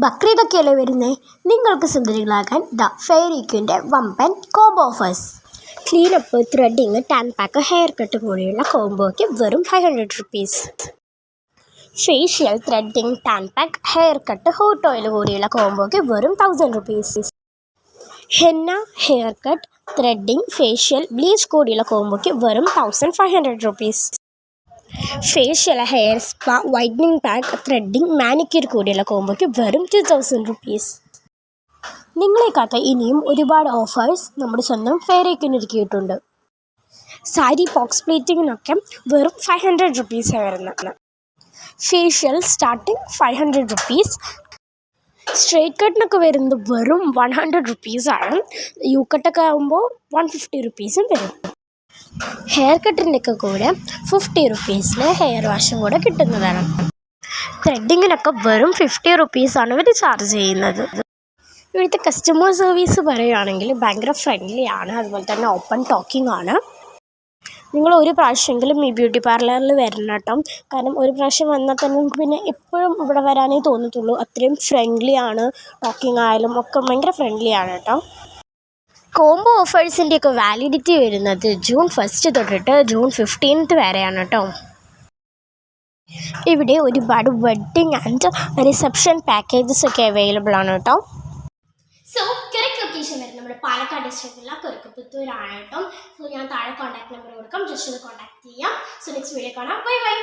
ബക്രീദൊക്കെയല്ലേ വരുന്നേ, നിങ്ങൾക്ക് സുന്ദരികളാകാൻ ദ ഫെയറിക്വിൻ്റെ വമ്പൻ combo offers. Cleanup, threading, tan pack, hair cut കൂടിയുള്ള കോംബോയ്ക്ക് വെറും 500 rupees. Facial, threading, tan pack, hair cut, hot oil കൂടിയുള്ള കോംബോയ്ക്ക് വെറും 1000 rupees. Henna, hair cut, threading, facial, bleach കൂടിയുള്ള കോംബോയ്ക്ക് വെറും 1500 rupees. Facial, hair spa, whitening pack, threading, manicure കൂടിയുള്ള കോംബോയ്ക്ക് വെറും 2000 റുപ്പീസ്. നിങ്ങളെ കാത്ത ഇനിയും ഒരുപാട് ഓഫേഴ്സ് നമ്മുടെ സ്വന്തം ഫെയറിക്വിന് ഒരുക്കിയിട്ടുണ്ട്. സാരി ബോക്സ് പ്ലേറ്റിങ്ങിനൊക്കെ വെറും 500 റുപ്പീസ് വരുന്നത്. Facial starting 500 rupees. സ്ട്രെയിറ്റ് കട്ടിനൊക്കെ വരുന്നത് വെറും 100 റുപ്പീസാണ്. യു കട്ടൊക്കെ ആകുമ്പോൾ 150 റുപ്പീസും വരും. ഹെയർ കട്ടിൻ്റെയൊക്കെ കൂടെ 50 റുപ്പീസിന് ഹെയർ വാഷും കൂടെ കിട്ടുന്നതാണ്. ത്രെഡിങ്ങിനൊക്കെ വെറും 50 റുപ്പീസാണ് ഇവർ ചാർജ് ചെയ്യുന്നത്. ഇവിടുത്തെ കസ്റ്റമർ സർവീസ് പറയുകയാണെങ്കിൽ ഭയങ്കര ഫ്രണ്ട്ലി ആണ്, അതുപോലെ തന്നെ ഓപ്പൺ ടോക്കിംഗ് ആണ്. നിങ്ങൾ ഒരു പ്രാവശ്യമെങ്കിലും ഈ ബ്യൂട്ടി പാർലറിൽ വരണം കേട്ടോ. കാരണം ഒരു പ്രാവശ്യം വന്നാൽ തന്നെ നമുക്ക് പിന്നെ എപ്പോഴും ഇവിടെ വരാനേ തോന്നത്തുള്ളൂ. അത്രയും ഫ്രണ്ട്ലി ആണ്, ടോക്കിംഗ് ആയാലും ഒക്കെ ഭയങ്കര ഫ്രണ്ട്ലി ആണ് കേട്ടോ. കോംബോ ഓഫേഴ്സിൻ്റെയൊക്കെ വാലിഡിറ്റി വരുന്നത് ജൂൺ 1 തൊട്ടിട്ട് ജൂൺ 15 വരെയാണ് കേട്ടോ. ഇവിടെ ഒരുപാട് വെഡ്ഡിങ് ആൻഡ് റിസപ്ഷൻ പാക്കേജസ് ഒക്കെ അവൈലബിൾ ആണ് കേട്ടോ. സോ കറക്റ്റ് ലൊക്കേഷൻ വരുന്നത് നമ്മുടെ പാലക്കാട് ഡിസ്ട്രിക്റ്റിലുള്ള കുറുക്കപ്പുത്തൂരാണ് കേട്ടോ. സോ ഞാൻ താഴെ കോൺടാക്ട് നമ്പർ കൊടുക്കാം, ജസ്റ്റ് ഒന്ന് കോൺടാക്ട് ചെയ്യാം. സോ നെക്സ്റ്റ് വീഡിയോ കാണാം. Bye bye.